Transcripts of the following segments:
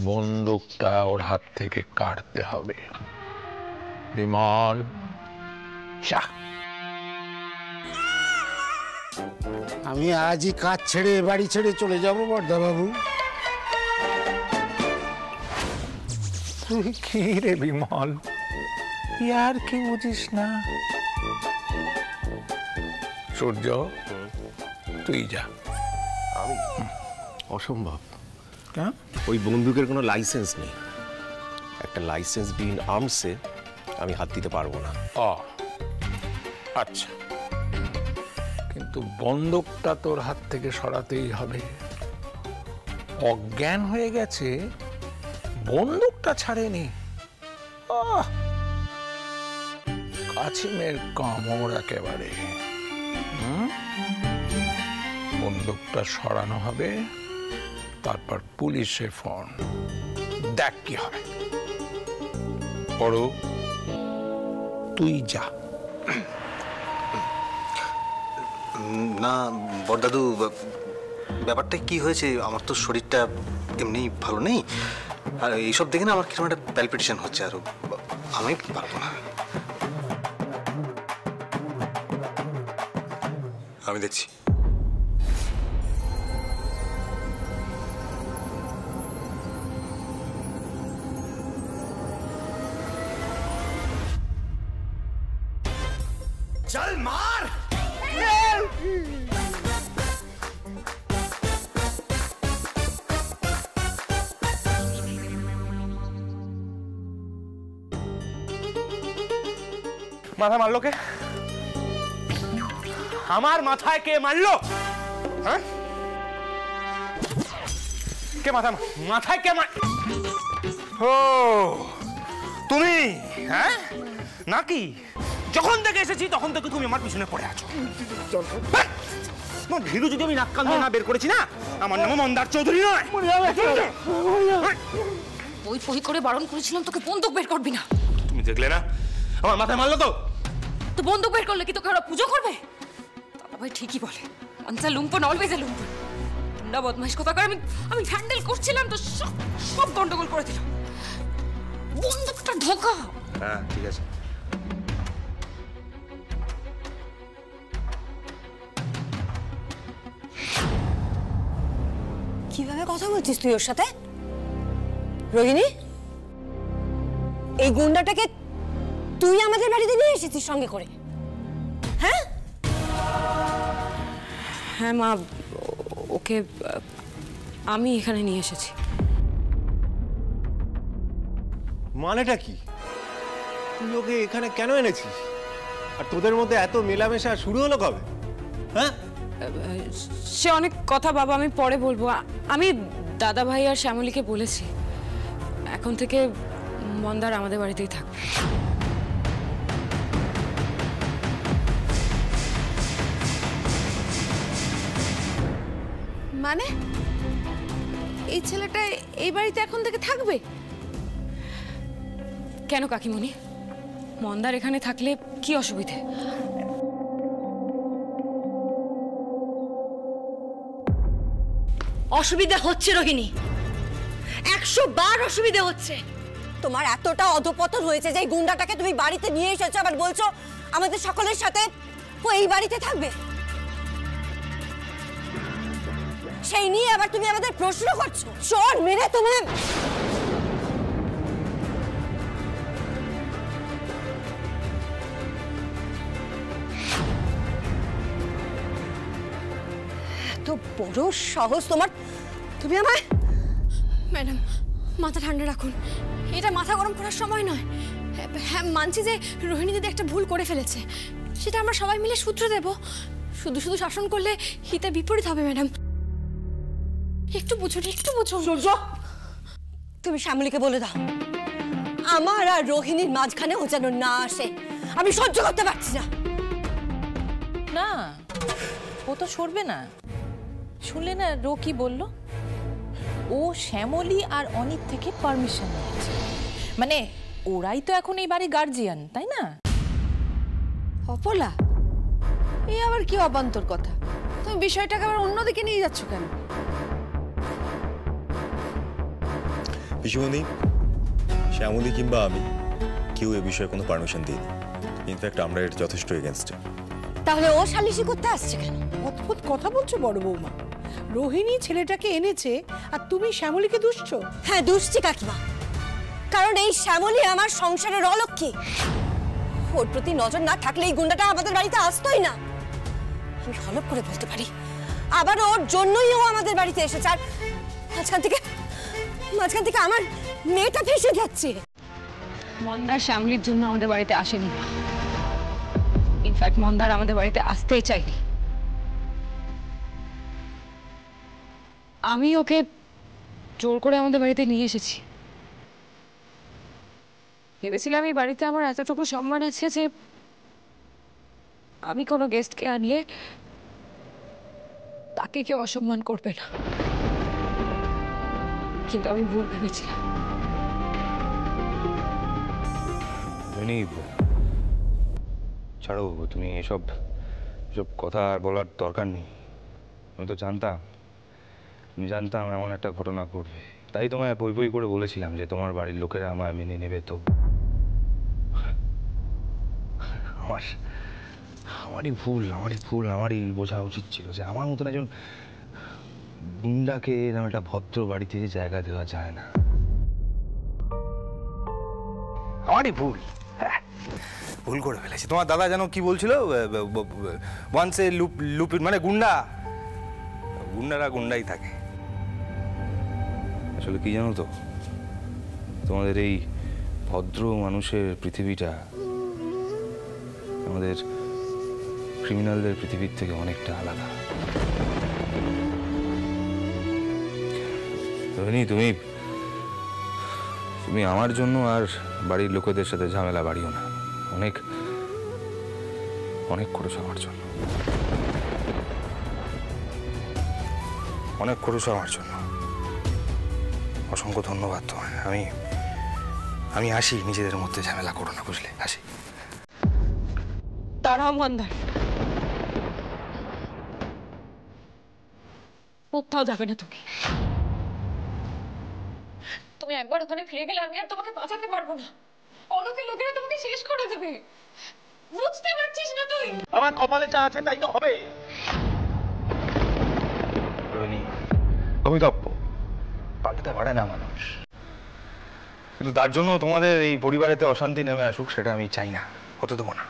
বন্দুকটা ওর হাত থেকে কাটতে হবে। বিমল, আমি আজই কাজ ছেড়ে বাড়ি ছেড়ে চলে যাব বর্দা বাবু। তুই কি রে বিমল, ইয়ার কি বুঝিস না? সূর্য, তুই যা। আমি? অসম্ভব। কেন? ওই বন্দুকের কোনো লাইসেন্স নেই। একটা লাইসেন্স বিহীন আর্মসে আমি হাত দিতে পারবো না। আচ্ছা, কিন্তু বন্দুকটা তোর হাত থেকে সরাতেই হবে। অজ্ঞান হয়ে গেছে, বন্দুকটা ছাড়েনি। কাছিমের কামড় একেবারে। বন্দুকটা সরানো হবে, তারপর পুলিশে ফোন। দেখ কি হয়। বড়, তুই যা। না বড়দাদু, ব্যাপারটা কি হয়েছে, আমার তো শরীরটা এমনি ভালো নেই, আর এইসব দেখে না আমার কিরকম একটা প্যালপিটেশন হচ্ছে, আর আমি পারবো না। আমি দেখছি। चल मार। মাথা মারলো কে? আমার মাথায় কে মারলো? হ্যাঁ, কে মাথায় কে মার? ও তুমি? হ্যাঁ নাকি? যখন থেকে এসেছি তখন থেকে তুমি আমার পিছনে পড়ে আছো। ভীরু যদি আমি নাক্কাল না বের করেছি না, আমার নাম মন্দার চৌধুরী নয়। ওই পই করে বারণ করেছিলাম তোকে বন্দুক বের করবি না। তুমি দেখলে না আমার মাথায় মারলো তো? তো বন্দুক বের করলে কি তোকে ওরা পুজো করবে? দাদা ভাই ঠিকই বলে, অনসা লুম্পন অলওয়েজ এ লুম্পন। না বদমাইশ কথা করে আমি হ্যান্ডেল করছিলাম তো সব গন্ডগোল করে দিলাম। বন্দুকটা ঢোকা। হ্যাঁ ঠিক আছে। কিভাবে কথা বলছিস তুই ওর সাথে? রোহিণী, এই গুন্ডাটাকে তুই আমাদের বাড়িতে নিয়ে এসেছিস সঙ্গে করে? হ্যাঁ হ্যাঁ মা, ওকে আমি এখানে নিয়ে এসেছি। মানেটা কি? তুই ওকে এখানে কেন এনেছিস? আর তোদের মধ্যে এত মেলামেশা শুরু হলো কবে? হ্যাঁ, সে অনেক কথা বাবা, আমি পরে বলবো। আমি দাদা ভাই আর শ্যামলীকে বলেছি এখন থেকে মন্দার আমাদের বাড়িতেই থাকবে। মানে এই ছেলেটা এই বাড়িতে এখন থেকে থাকবে? কেন কাকিমণি, মন্দার এখানে থাকলে কি অসুবিধে? অসুবিধা হচ্ছে রোহিণী, 100 বার অসুবিধা হচ্ছে। তোমার এতটা অধপতন হয়েছে যে গুন্ডাটাকে তুমি বাড়িতে নিয়ে এসেছো, আবার বলছো আমাদের সকলের সাথে ও এই বাড়িতে থাকবে। সেই নিয়ে আবার তুমি আমাদের প্রশ্ন করছো? চোর মেরে তুমি এত বড় সাহস তোমার! তুমি আমায়... ম্যাডাম মাথা ঠান্ডা রাখুন, এটা মাথা গরম করার সময় নয়। হ্যাঁ মানছি যে রোহিণী দিদি একটা ভুল করে ফেলেছে, সেটা আমরা সবাই মিলে সূত্র দেব। শুধু শুধু শাসন করলে হিতে বিপরীত হবে ম্যাডাম, একটু বুঝুন, একটু বুঝুন। সূর্য, তুমি শ্যামলীকে বলে দাও আমার আর রোহিণীর মাঝখানে ও যেন না আসে। আমি সহ্য করতে পারছি না। না, ও তো সরবে না। শুনলে না রো কি বললো? ও শ্যামলী আর অনিত থেকে পারমিশন নিয়েছে, মানে ওরাই তো এখন এই বাড়ি গার্জিয়ান, তাই না? অপলা, এই আবার কি অবান্তর কথা? তুমি বিষয়টাকে আবার অন্যদিকে নিয়ে যাচ্ছ কেন? পিসিমণি, শ্যামলী কিংবা আমি কেউ এ বিষয়ে কোনো পারমিশন দিইনি। ইনফ্যাক্ট আমরা এর যথেষ্ট এগেনস্টে। তাহলে ও সালিশি করতে আসছে কেন? অদ্ভুত কথা বলছো বড় বৌমা। রোহিণী ছেলেটাকে এনেছে আর তুমি শ্যামলীকে দুষছো? হ্যাঁ, দুষছি কাকিমা, কারণ এই শ্যামলী আমার সংসারের অলক্ষ্মী। ওর প্রতি নজর না থাকলে এই গুন্ডাটা আমাদের বাড়িতে আসতোই না। আমি হলপ করে বলতে পারি, আবার ওর জন্যই ও আমাদের বাড়িতে এসেছে। আর মাঝখান থেকে আমার মেয়েটা ফেসে যাচ্ছে। মন্দার শ্যামলির জন্য আমাদের বাড়িতে আসেনি, ইনফ্যাক্ট মন্দার আমাদের বাড়িতে আসতেই চাইনি। আমি ওকে জোর করে আমাদের বাড়িতে নিয়ে এসেছি। ভেবেছিলাম এই বাড়িতে আমার এতটুকু সম্মান আছে যে আমি কোনো গেস্টকে আনিয়ে তাকে কেউ অসম্মান করবে না, কিন্তু আমি ভুল ভেবেছিলাম। ছাড়ো, তুমি এসব কথা আর বলার দরকার নেই। আমি তো জানতাম এমন একটা ঘটনা ঘটবে, তাই তোমায় বই বই করে বলেছিলাম যে তোমার বাড়ির লোকেরা আমায় মেনে নেবে। তো আমারই ভুল, আমারই বোঝা উচিত ছিল যে আমার মতন একজন গুন্ডাকে এরকম একটা ভদ্র বাড়িতে জায়গা দেওয়া যায় না। আমারই ভুল, হ্যাঁ, ভুল করে ফেলেছি। তোমার দাদা যেন কি বলছিল, ওয়ান্সে লুপিট, মানে গুন্ডারা গুন্ডাই থাকে। আসলে কি জানো তো, তোমাদের এই ভদ্র মানুষের পৃথিবীটা আমাদের ক্রিমিনালদের পৃথিবীর থেকে অনেকটা আলাদা। তুমি আমার জন্য আর বাড়ির লোকেদের সাথে ঝামেলা বাড়িও না। অনেক করেছো আমার জন্য, অসংখ্য ধন্যবাদ তোমায়। আমি আসি, নিজেদের মধ্যে ঝামেলা করো না, বুঝলে? আসি। দাঁড়াও মন্দার, কোথাও যাবে না তুমি। তুমি একবার ওখানে ফিরে গেলে আমি আর তোমাকে বাঁচাতে পারবো না। অলোকের লোকেরা তোমাকে শেষ করে দেবে, বুঝতে পারছিস না তুই? আমার কপালে যা আছে তাই তো হবে। অমিতাভ্য পাল্টাতে পারে না মানুষ, কিন্তু তার জন্য তোমাদের এই পরিবারেতে অশান্তি নেমে আসুক সেটা আমি চাই না, হতে দেবো না।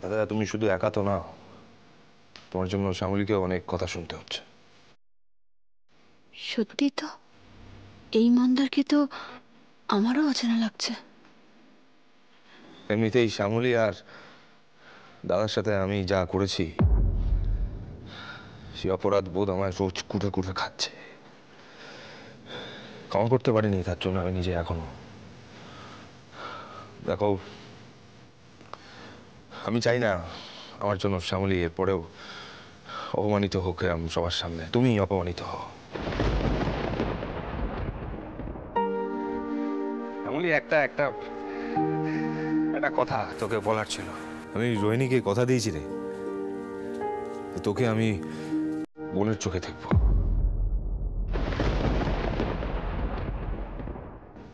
দাদা, তুমি শুধু একা তো না, তোমার জন্য শ্যামলীকে অনেক কথা শুনতে হচ্ছে। সত্যি তো? এই মন্দারকে তো আমারও অচেনা লাগছে। এমনিতেই শ্যামলী আর দাদার সাথে আমি যা করেছি সে অপরাধ বোধ আমায় রোজ কুটে কুটে খাচ্ছে। ক্ষমা করতে পারিনি, তার জন্য আমি নিজে এখনো। দেখো, আমি চাই না আমার জন্য শ্যামলী এরপরেও অপমানিত হোক সবার সামনে। তুমি অপমানিত হও। শ্যামলী, একটা কথা তোকে বলার ছিল। আমি রোহিণীকে কথা দিয়েছি রে, তোকে আমি বোনের চোখে দেখব।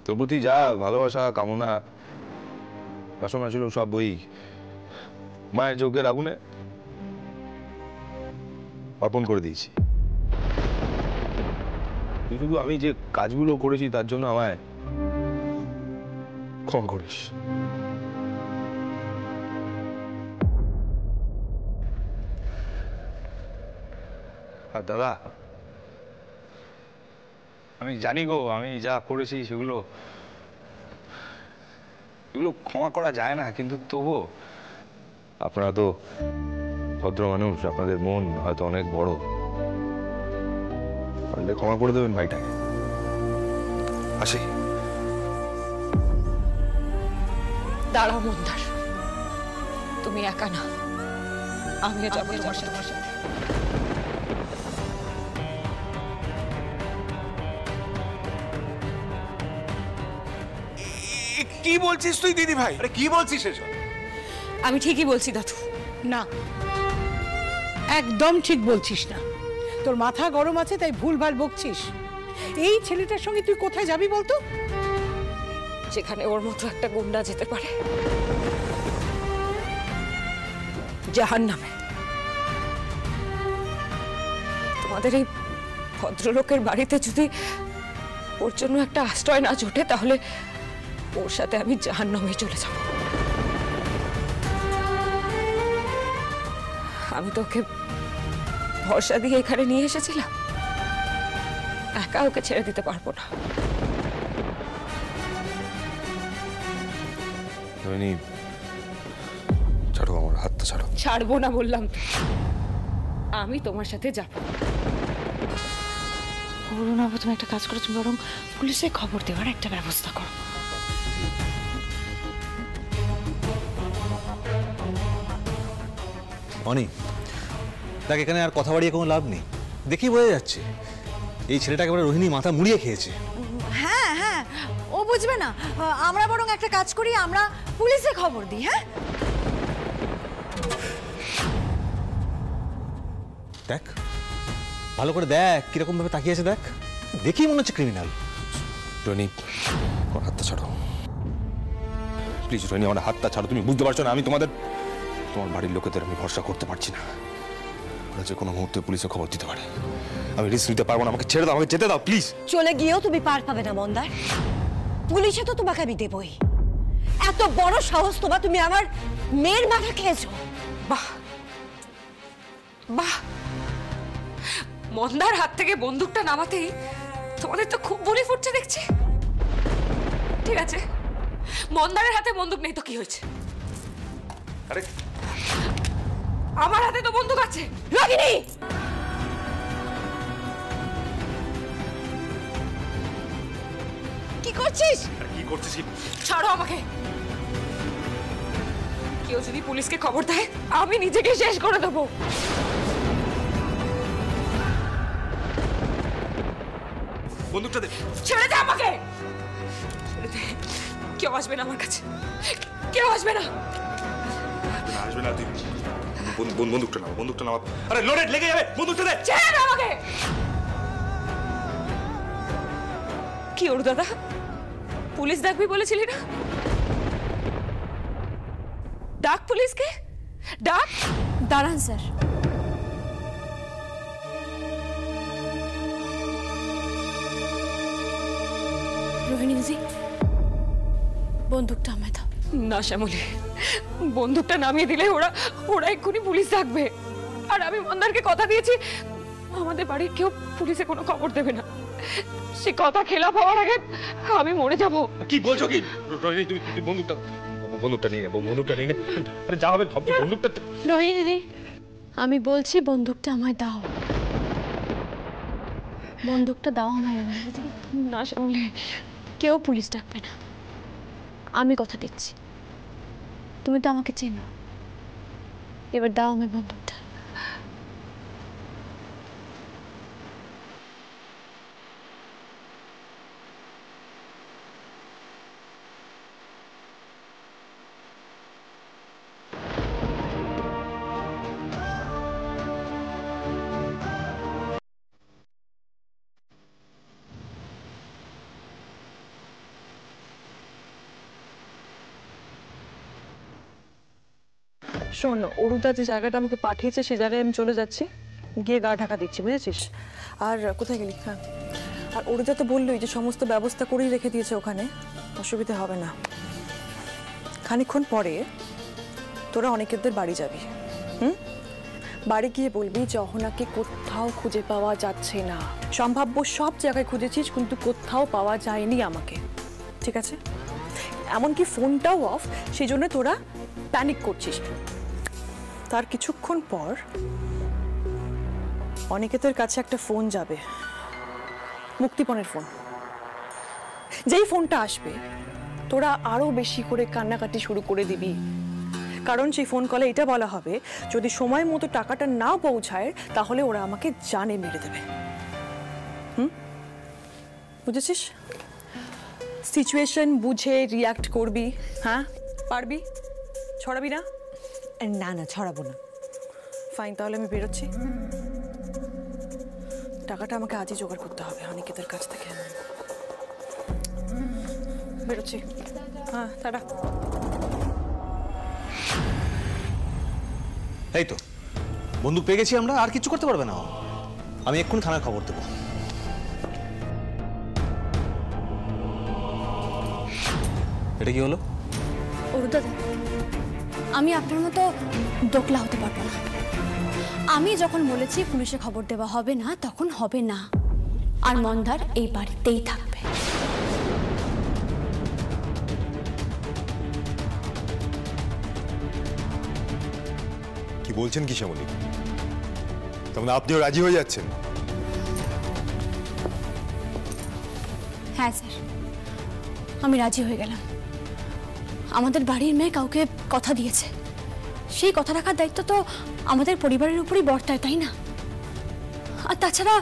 তোর প্রতি যা ভালোবাসা, কামনা, বাসনা ছিল সব ওই মায়ের যজ্ঞের আগুনে অর্পণ করে দিয়েছি। শুধু আমি যে কাজগুলো করেছি তার জন্য আমায় ক্ষমা করিস। আর দাদা, আমি জানি গো, আমি যা করেছি সেগুলো ক্ষমা করা যায় না, কিন্তু তবুও আপনারা তো ভদ্র মানুষ, আপনাদের মন হয়তো অনেক বড়, পারলে ক্ষমা করে দেবেন ভাইটাকে। আসি। দাঁড়াও মন্দার, তুমি একা না, আমিও যাবো তোমার সাথে। কি বলছিস তুই দিদি ভাই? আরে কি বলছিস এসব? আমি ঠিকই বলছি দাদু। না, একদম ঠিক বলছিস না। তোর মাথা গরম আছে তাই ভুলভাল বকছিস। এই ছেলেটার সঙ্গে তুই কোথায় যাবি বলতো? যেখানে ওর মতো একটা গুন্ডা যেতে পারে, জাহান্নামে। তোমাদের এই ভদ্রলোকের বাড়িতে যদি ওর জন্য একটা আশ্রয় না জোটে, তাহলে ওর সাথে আমি জাহান্নামে চলে যাব। আমি তো ওকে ভরসা দিয়ে এখানে নিয়ে এসেছিলাম, একা ওকে ছেড়ে দিতে পারবো না। ছাড়ো আমার হাতটা, ছাড়ো। ছাড়বো না বললাম তো। আমি তোমার সাথে যাব। অরুণাভ, তুমি একটা কাজ করো, তুমি বরং পুলিশে খবর দেওয়ার একটা ব্যবস্থা করো। অনি দেখ, এখানে আর কথা বাড়িয়ে কোনো লাভ নেই। দেখি বোঝা যাচ্ছে এই ছেলেটাকে একেবারে রোহিণী মাথা মুড়িয়ে খেয়েছে। হ্যাঁ হ্যাঁ, ও বুঝবে না। আমরা বরং একটা কাজ করি, আমরা পুলিশে খবর দিই। হ্যাঁ, দেখ ভালো করে দেখ কিরকম ভাবে তাকিয়ে আছে, দেখ দেখেই মনে হচ্ছে ক্রিমিনাল। রোহিণী, আমার হাতটা ছাড়ো প্লিজ। রোহিণী, আমার হাতটা ছাড়ো। তুমি বুঝতে পারছো না আমি তোমার বাড়ির লোকেদের আমি ভরসা করতে পারছি না। ওরা যে কোনো মুহূর্তে পুলিশে খবর দিতে পারে। আমি রিস্ক নিতে পারবো না। আমাকে ছেড়ে দাও, আমাকে যেতে দাও প্লিজ। চলে গিয়েও তুমি পার পাবে না মন্দার। পুলিশে তো তোমাকে আমি দেবই। এত বড় সাহস তোমার, তুমি আমার মেয়ের মাথা খেয়েছো। বাহ বাহ, মন্দার হাত থেকে বন্দুকটা নামাতেই তোমাদের তো খুব বলি ফুটছে দেখছি। ঠিক আছে, মন্দারের হাতে বন্দুক নেই তো কি হয়েছে? আরে আমার হাতে তো বন্দুক আছে। রাগিনী, কি করছিস? কি করছিস? ছাড়ো আমাকে। কেউ যদি পুলিশকে খবর দেয়, আমি নিজেকে শেষ করে দেবো। বন্দুকটা দে। ছেড়ে দে আমাকে, ছেড়ে দে। কেউ আসবে না আমার কাছে, কেউ আসবে না। আসবে না তুই। বন্দুকটা নাও, বন্দুকটা নাও। আরে লোডেড লেগে যাবে, বন্দুকটা দে। ছেড়ে দে আমাকে। কি ওর দাদা, পুলিশ ডাকবি বলেছিলি না? ডাক পুলিশকে, ডাক। দাঁড়ান স্যার। রোহিণী দিদি, বন্দুকটা আমায় দাও। না শ্যামলী, বন্দুকটা নামিয়ে দিলে ওরা এক্ষুনি পুলিশ ডাকবে। আর আমি মন্দারকে কথা দিয়েছি, আমাদের বাড়ির কেউ পুলিশে কোনো খবর দেবে না। সে কথা খেলাপ হওয়ার আগে আমি মরে যাব। কি বলছো কি? রোহিণী, তুই বন্দুকটা নিয়ে নে, বন্দুকটা নিয়ে নে। আরে যা হবে বন্দুকটা। রোহিণী দিদি, আমি বলছি বন্দুকটা আমায় দাও। বন্দুকটা দাও আমায়। না শ্যামলী, কেউ পুলিশ ডাকবে না, আমি কথা দিচ্ছি। তুমি তো আমাকে চেনো, এবার দাও আমায় বন্দুকটা। শোন, অরুদা যে জায়গাটা আমাকে পাঠিয়েছে সেই জায়গায় আমি চলে যাচ্ছি, গিয়ে গা ঢাকা দিচ্ছি, বুঝেছিস? আর কোথায় গেলি? হ্যাঁ, আর অরুদা তো বললোই যে সমস্ত ব্যবস্থা করেই রেখে দিয়েছে ওখানে, অসুবিধা হবে না। খানিকক্ষণ পরে তোরা অনেকেদের বাড়ি যাবি। বাড়ি গিয়ে বলবি যে অহনাকে কোথাও খুঁজে পাওয়া যাচ্ছে না। সম্ভাব্য সব জায়গায় খুঁজেছিস কিন্তু কোথাও পাওয়া যায়নি আমাকে, ঠিক আছে? এমনকি ফোনটাও অফ, সেই জন্য তোরা প্যানিক করছিস। তার কিছুক্ষণ পর অনিকেতের কাছে একটা ফোন যাবে, মুক্তিপণের ফোন। যেই ফোনটা আসবে তোরা আরো বেশি করে কান্নাকাটি শুরু করে দিবি, কারণ সেই ফোন কলে এটা বলা হবে যদি সময় মতো টাকাটা না পৌঁছায় তাহলে ওরা আমাকে জানে মেরে দেবে। বুঝেছিস? সিচুয়েশন বুঝে রিয়াক্ট করবি। হ্যাঁ, পারবি? ছড়াবি না? না না, ছড়াবো না। ফাইন, তাহলে আমি বেরোচ্ছি। টাকাটা আমাকে আজই জোগাড় করতে হবে অনিকেতের কাছ থেকে। বেরোচ্ছি। হ্যাঁ, টাটা। এই তো বন্দুক পেয়ে গেছি আমরা, আর কিছু করতে পারবে না। আমি এক্ষুনি থানায় খবর দেবো। এটা কি হলো? অরুদাদা, আমি আপনার মতো দোকলা হতে পারবো না। আমি যখন বলেছি পুলিশে খবর দেওয়া হবে না, তখন হবে না। আর মন্দার এই বাড়িতেই থাকবে। কি বলছেন কি শ্যামলী? তখন আপনিও রাজি হয়ে যাচ্ছেন? হ্যাঁ স্যার, আমি রাজি হয়ে গেলাম। আমাদের বাড়ির মেয়ে কাউকে কথা দিয়েছে, সেই কথা রাখার দায়িত্ব তো আমাদের পরিবারের উপরই বর্তায়, তাই না? আর তাছাড়া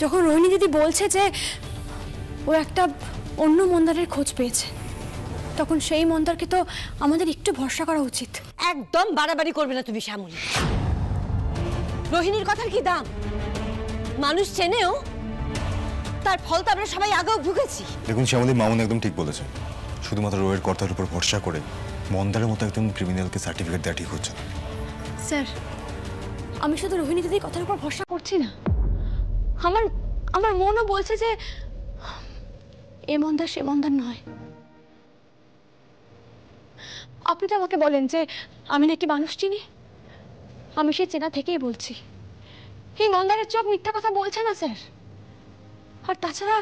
যখন রোহিণী দিদি বলছে যে ও একটা অন্য মন্দারের খোঁজ পেয়েছে, তখন সেই মন্দারকে তো আমাদের একটু ভরসা করা উচিত। একদম বাড়াবাড়ি করবে না তুমি শ্যামলী। রোহিণীর কথার কি দাম? মানুষ চেনেও, তার ফল তো আমরা সবাই আগেও ভুগেছি। দেখুন শ্যামলী, মামুন একদম ঠিক বলেছে। শুধুমাত্র রোয়ের কর্তার উপর ভরসা করে মন্দারের মতো একদম ক্রিমিনালকে সার্টিফিকেট দেওয়া ঠিক হচ্ছে না। স্যার, আমি শুধু রোহিণী দিদির কথার উপর ভরসা করছি না, আমার মনও বলছে যে এ মন্দার সে মন্দার নয়। আপনি তো আমাকে বলেন যে আমি নাকি মানুষ চিনি। আমি সে চেনা থেকেই বলছি, এই মন্দারের চোখ মিথ্যা কথা বলছে না স্যার। আর তাছাড়া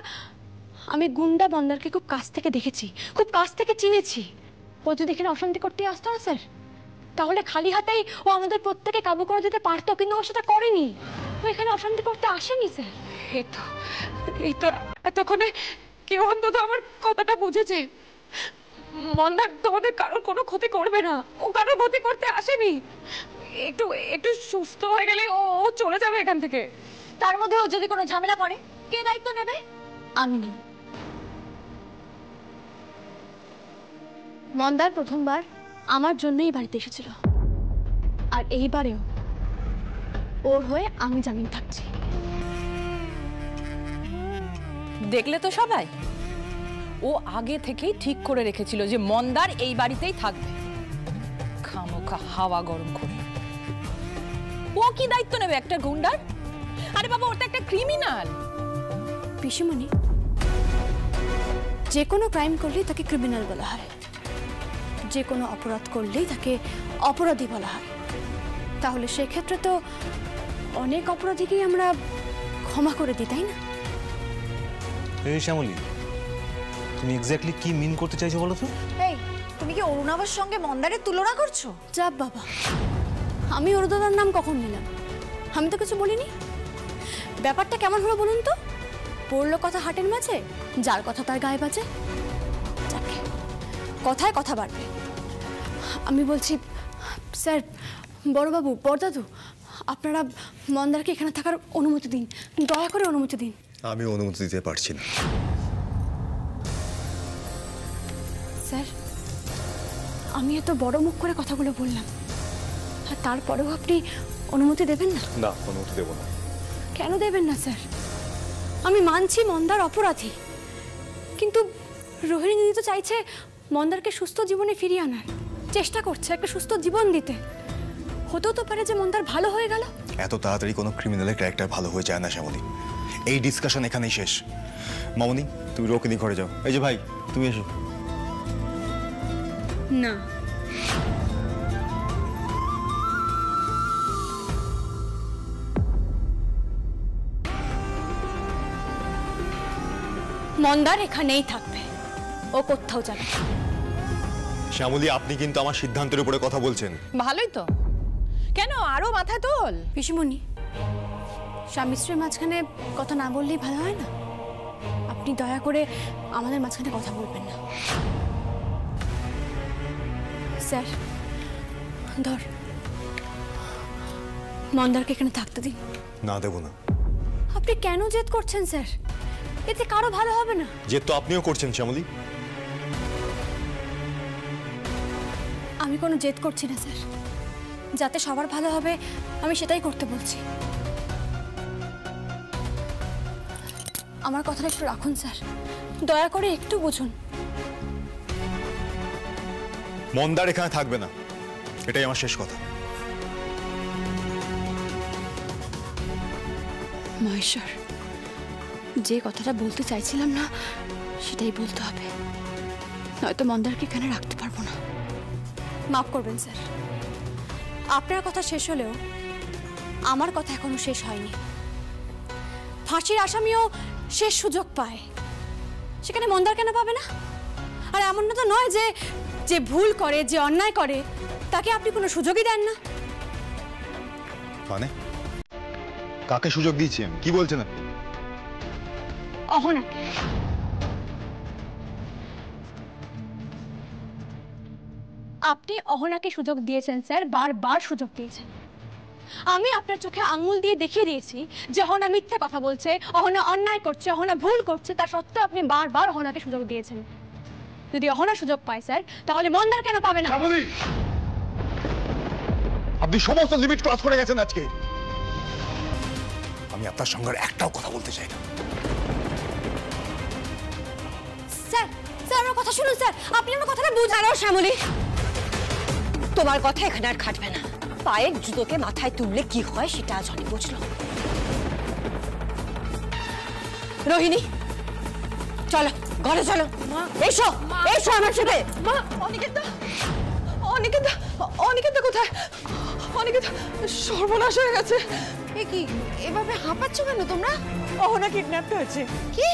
আমি গুন্ডা মন্দারকে খুব কাছ থেকে দেখেছি, খুব কাছ থেকে চিনেছি। ও যদি এখানে অশান্তি করতে আসতো না স্যার, তাহলে খালি হাতেই ও আমাদের প্রত্যেকে কাবু করে দিতে পারতো, কিন্তু ও সেটা করেনি। ও এখানে অশান্তি করতে আসেনি স্যার। এই তো এতক্ষণে কেউ অন্তত আমার কথাটা বুঝেছে। মন্দার তোমাদের কারোর কোনো ক্ষতি করবে না, ও কারোর ক্ষতি করতে আসেনি। একটু সুস্থ হয়ে গেলে ও চলে যাবে এখান থেকে। তার মধ্যে ও যদি কোনো ঝামেলা করে, কে দায়িত্ব নেবে? আমি নেব। মন্দার প্রথমবার আমার জন্যই বাড়িতে এসেছিল, আর এইবারেও ওর হয়ে আমি জামিন থাকছি। দেখলে তো সবাই, ও আগে থেকেই ঠিক করে রেখেছিল যে মন্দার এই বাড়িতেই থাকবে। খামোখা হাওয়া গরম করে ও কি দায়িত্ব নেবে একটা গুন্ডার? আরে বাবা, ওটা একটা ক্রিমিনাল। পিসিমণি, যে কোনো ক্রাইম করলেই তাকে ক্রিমিনাল বলা হয়, যে কোনো অপরাধ করলেই তাকে অপরাধী বলা হয়। তাহলে সেক্ষেত্রে তো অনেক অপরাধীকেই আমরা ক্ষমা করে দিই, তাই না? এই শ্যামলী, তুমি এক্স্যাক্টলি কি মিন করতে চাইছো বলো তো? এই, তুমি কি অরুণাবার সঙ্গে মন্দারের তুলনা করছো? চাপ বাবা, আমি অরুদাদার নাম কখন নিলাম? আমি তো কিছু বলিনি। ব্যাপারটা কেমন হলো বলুন তো? পড়লো কথা হাটের মাঝে, যার কথা তার গায়ে বাজে। যাকে কথায় কথা বাড়বে। আমি বলছি স্যার, বড়বাবু, বড়দাদু, আপনারা মন্দারকে এখানে থাকার অনুমতি দিন, দয়া করে অনুমতি দিন। আমি অনুমতি দিতে পারছি না। স্যার, আমি এত বড় মুখ করে কথাগুলো বললাম, আর তারপরেও আপনি অনুমতি দেবেন না? না, অনুমতি দেব না। কেন দেবেন না স্যার? আমি মানছি মন্দার অপরাধী, কিন্তু রোহিণী দিদি তো চাইছে মন্দারকে সুস্থ জীবনে ফিরিয়ে আনার চেষ্টা করছে, একটা সুস্থ জীবন দিতে। হতেও তো পারে যে মন্দার ভালো হয়ে গেল। এত তাড়াতাড়ি কোনো ক্রিমিনালের ক্যারেক্টার ভালো হয়ে যায় না শ্যামলী। এই ডিসকাশন এখানেই শেষ। মামনি, তুমি রোকিনি ঘরে যাও। এই যে ভাই, তুমি এসো। না, মন্দার এখানেই থাকবে, ও কোথাও যাবে। শ্যামলী, আপনি কিন্তু আমার সিদ্ধান্তের উপরে কথা বলছেন। ভালোই তো, কেন আরো মাথায় তোল। পিসিমণি, স্বামী স্ত্রীর মাঝখানে কথা না বললেই ভালো হয় না? আপনি দয়া করে আমাদের মাঝখানে কথা বলবেন না। স্যার, ধর, মন্দারকে এখানে থাকতে দিন। না, দেব না। আপনি কেন জেদ করছেন স্যার? এতে কারো ভালো হবে না। জেদ তো আপনিও করছেন শ্যামলী। আমি কোনো জেদ করছি না স্যার, যাতে সবার ভালো হবে আমি সেটাই করতে বলছি। আমার কথাটা একটু রাখুন স্যার, দয়া করে একটু বুঝুন। মন্দার এখানে থাকবে না, এটাই আমার শেষ কথা। মহেশ্বর, যে কথাটা বলতে চাইছিলাম না সেটাই বলতে হবে, নয়তো মন্দারকে এখানে রাখতে পারবো না। মাফ করবেন স্যার, আপনার কথা শেষ হলেও আমার কথা এখনো শেষ হয়নি। ফাঁসির আসামিও শেষ সুযোগ পায়, সেখানে মন্দার কেন পাবে না? আর এমনটা তো নয় যে যে ভুল করে, যে অন্যায় করে, তাকে আপনি কোনো সুযোগই দেন না। মানে কাকে সুযোগ দিয়েছি আমি? কি বলছেন আপনি? অহনাকে। আপনি অহনাকে সুযোগ দিয়েছেন স্যার, বারবার সুযোগ দিয়েছেন। আমি আপনার চোখে আঙুল দিয়ে দেখিয়ে দিয়েছি যে অহনা মিথ্যে কথা বলছে, অহনা অন্যায় করছে, অহনা ভুল করছে, তা সত্ত্বেও আপনি বারবার অহনাকে সুযোগ দিয়েছেন। যদি অহনা সুযোগ পায় স্যার, তাহলে মন্দার কেন পাবে না? আপনি সমস্ত লিমিট ক্রস করে গেছেন আজকে। আমি আপনার সঙ্গে একটাও কথা বলতে চাই না। স্যার, স্যার আমার কথা শুনুন স্যার, আপনি আমার কথাটা বুঝানো। শ্যামলী, তোমার কথা এখানে আর খাটবে না। পায়ের জুতোকে মাথায় তুললে কি হয় সেটা আজ অনেক বুঝলো। রোহিণী, চলো ঘরে চলো। এসো এসো আমার সাথে। মা, অনিকেতা, অনিকেতা, অনিকেতা কোথায়? অনিকেতা, সর্বনাশ হয়ে গেছে। এ কি, এভাবে হাঁপাচ্ছ কেন তোমরা? অহনা কিডন্যাপ হয়েছে। কি?